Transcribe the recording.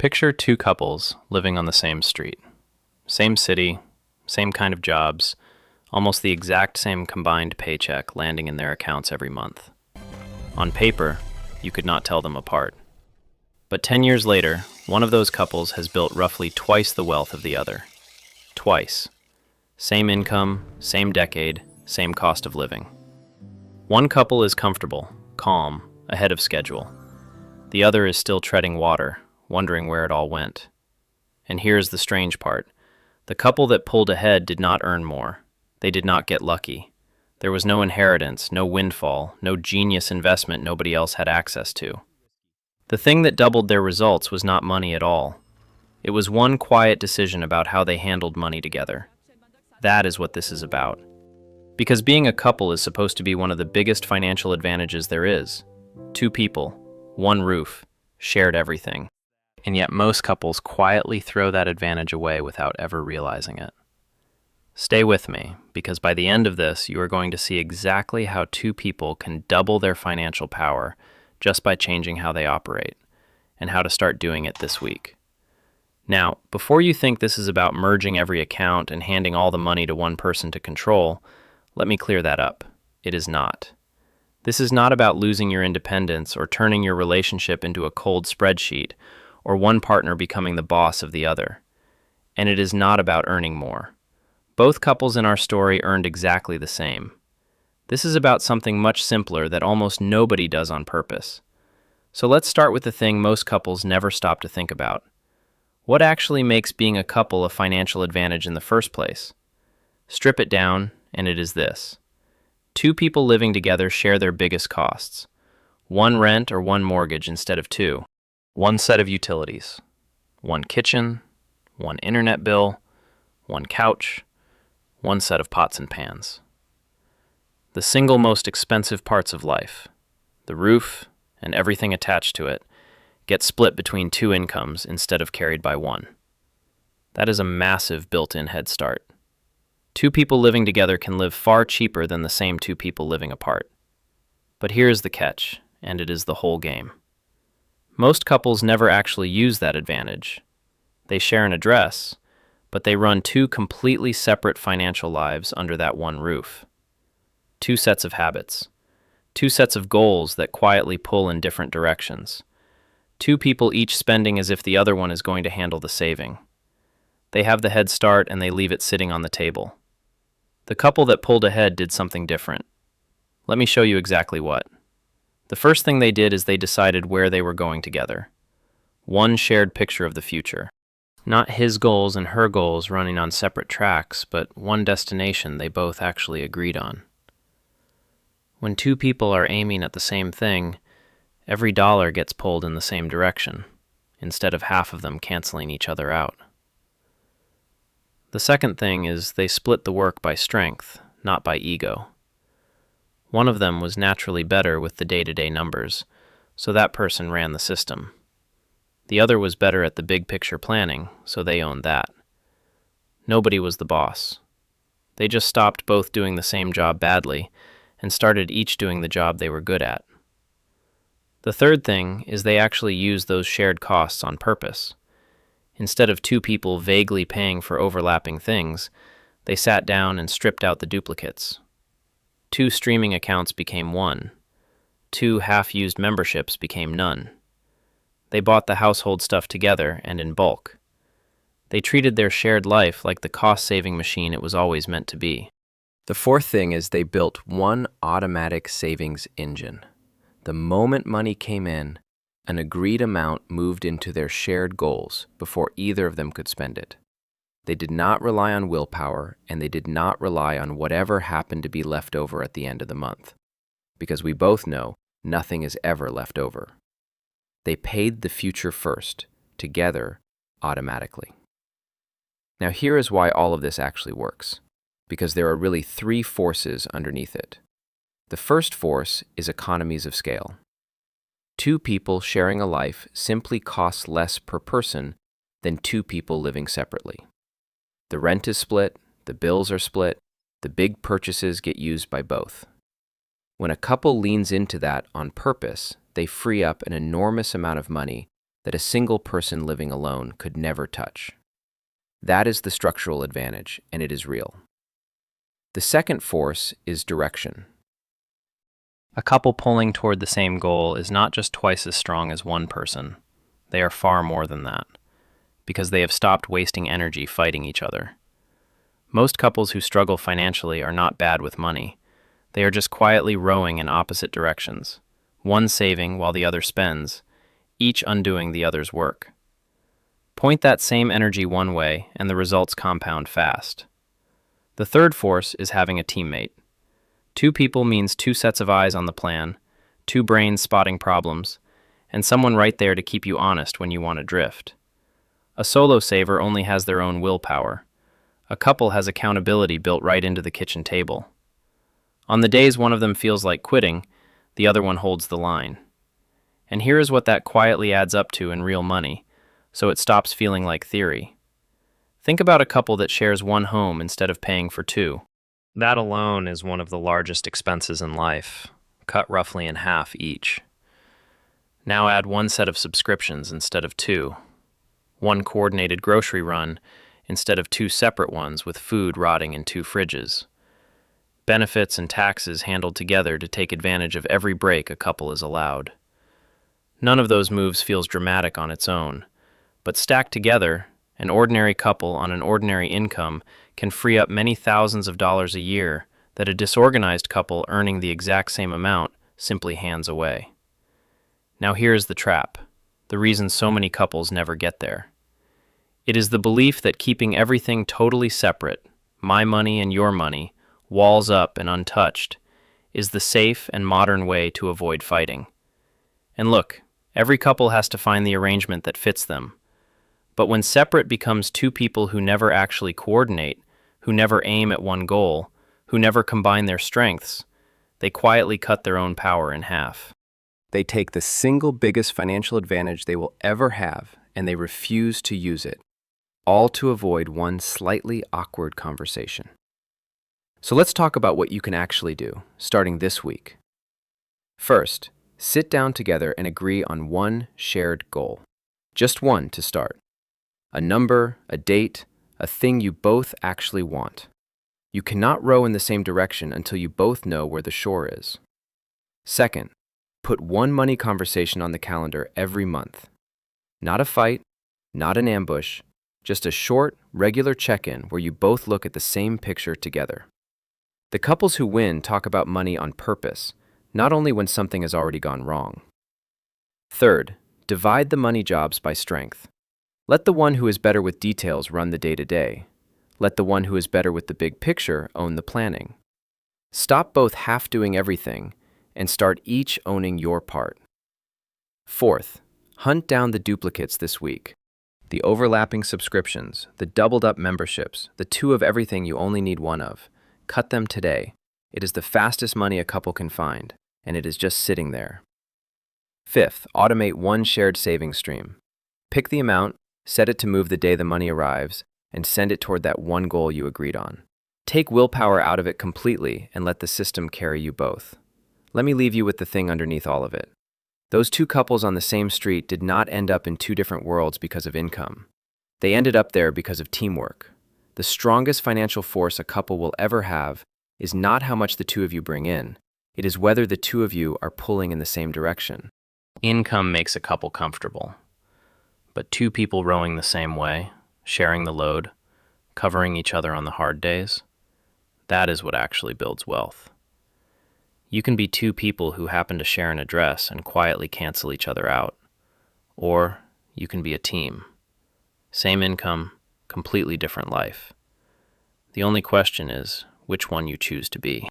Picture two couples living on the same street. Same city, same kind of jobs, almost the exact same combined paycheck landing in their accounts every month. On paper, you could not tell them apart. But 10 years later, one of those couples has built roughly twice the wealth of the other. Twice. Same income, same decade, same cost of living. One couple is comfortable, calm, ahead of schedule. The other is still treading water, wondering where it all went. And here's the strange part. The couple that pulled ahead did not earn more. They did not get lucky. There was no inheritance, no windfall, no genius investment nobody else had access to. The thing that doubled their results was not money at all. It was one quiet decision about how they handled money together. That is what this is about. Because being a couple is supposed to be one of the biggest financial advantages there is. Two people, one roof, shared everything. And yet most couples quietly throw that advantage away without ever realizing it. Stay with me, because by the end of this, you are going to see exactly how two people can double their financial power just by changing how they operate, and how to start doing it this week. Now, before you think this is about merging every account and handing all the money to one person to control, let me clear that up. It is not. This is not about losing your independence or turning your relationship into a cold spreadsheet, or one partner becoming the boss of the other. And it is not about earning more. Both couples in our story earned exactly the same. This is about something much simpler that almost nobody does on purpose. So let's start with the thing most couples never stop to think about. What actually makes being a couple a financial advantage in the first place? Strip it down, and it is this. Two people living together share their biggest costs. One rent or one mortgage instead of two. One set of utilities. One kitchen, one internet bill, one couch, one set of pots and pans. The single most expensive parts of life, the roof and everything attached to it, get split between two incomes instead of carried by one. That is a massive built-in head start. Two people living together can live far cheaper than the same two people living apart. But here is the catch, and it is the whole game. Most couples never actually use that advantage. They share an address, but they run two completely separate financial lives under that one roof. Two sets of habits. Two sets of goals that quietly pull in different directions. Two people each spending as if the other one is going to handle the saving. They have the head start and they leave it sitting on the table. The couple that pulled ahead did something different. Let me show you exactly what. The first thing they did is they decided where they were going together. One shared picture of the future. Not his goals and her goals running on separate tracks, but one destination they both actually agreed on. When two people are aiming at the same thing, every dollar gets pulled in the same direction, instead of half of them canceling each other out. The second thing is they split the work by strength, not by ego. One of them was naturally better with the day-to-day numbers, so that person ran the system. The other was better at the big picture planning, so they owned that. Nobody was the boss. They just stopped both doing the same job badly and started each doing the job they were good at. The third thing is they actually used those shared costs on purpose. Instead of two people vaguely paying for overlapping things, they sat down and stripped out the duplicates. Two streaming accounts became one. Two half-used memberships became none. They bought the household stuff together and in bulk. They treated their shared life like the cost-saving machine it was always meant to be. The fourth thing is they built one automatic savings engine. The moment money came in, an agreed amount moved into their shared goals before either of them could spend it. They did not rely on willpower, and they did not rely on whatever happened to be left over at the end of the month. Because we both know nothing is ever left over. They paid the future first, together, automatically. Now here is why all of this actually works. Because there are really three forces underneath it. The first force is economies of scale. Two people sharing a life simply costs less per person than two people living separately. The rent is split, the bills are split, the big purchases get used by both. When a couple leans into that on purpose, they free up an enormous amount of money that a single person living alone could never touch. That is the structural advantage, and it is real. The second force is direction. A couple pulling toward the same goal is not just twice as strong as one person. They are far more than that, because they have stopped wasting energy fighting each other. Most couples who struggle financially are not bad with money. They are just quietly rowing in opposite directions, one saving while the other spends, each undoing the other's work. Point that same energy one way, and the results compound fast. The third force is having a teammate. Two people means two sets of eyes on the plan, two brains spotting problems, and someone right there to keep you honest when you want to drift. A solo saver only has their own willpower. A couple has accountability built right into the kitchen table. On the days one of them feels like quitting, the other one holds the line. And here is what that quietly adds up to in real money, so it stops feeling like theory. Think about a couple that shares one home instead of paying for two. That alone is one of the largest expenses in life, cut roughly in half each. Now add one set of subscriptions instead of two, one coordinated grocery run instead of two separate ones with food rotting in two fridges. Benefits and taxes handled together to take advantage of every break a couple is allowed. None of those moves feels dramatic on its own, but stacked together, an ordinary couple on an ordinary income can free up many thousands of dollars a year that a disorganized couple earning the exact same amount simply hands away. Now here's the trap, the reason so many couples never get there. It is the belief that keeping everything totally separate, my money and your money, walls up and untouched, is the safe and modern way to avoid fighting. And look, every couple has to find the arrangement that fits them. But when separate becomes two people who never actually coordinate, who never aim at one goal, who never combine their strengths, they quietly cut their own power in half. They take the single biggest financial advantage they will ever have, and they refuse to use it, all to avoid one slightly awkward conversation. So let's talk about what you can actually do, starting this week. First, sit down together and agree on one shared goal. Just one to start. A number, a date, a thing you both actually want. You cannot row in the same direction until you both know where the shore is. Second, put one money conversation on the calendar every month. Not a fight, not an ambush, just a short, regular check-in where you both look at the same picture together. The couples who win talk about money on purpose, not only when something has already gone wrong. Third, divide the money jobs by strength. Let the one who is better with details run the day-to-day. Let the one who is better with the big picture own the planning. Stop both half doing everything and start each owning your part. Fourth, hunt down the duplicates this week. The overlapping subscriptions, the doubled-up memberships, the two of everything you only need one of. Cut them today. It is the fastest money a couple can find, and it is just sitting there. Fifth, automate one shared savings stream. Pick the amount, set it to move the day the money arrives, and send it toward that one goal you agreed on. Take willpower out of it completely and let the system carry you both. Let me leave you with the thing underneath all of it. Those two couples on the same street did not end up in two different worlds because of income. They ended up there because of teamwork. The strongest financial force a couple will ever have is not how much the two of you bring in. It is whether the two of you are pulling in the same direction. Income makes a couple comfortable, but two people rowing the same way, sharing the load, covering each other on the hard days, that is what actually builds wealth. You can be two people who happen to share an address and quietly cancel each other out. Or you can be a team. Same income, completely different life. The only question is which one you choose to be.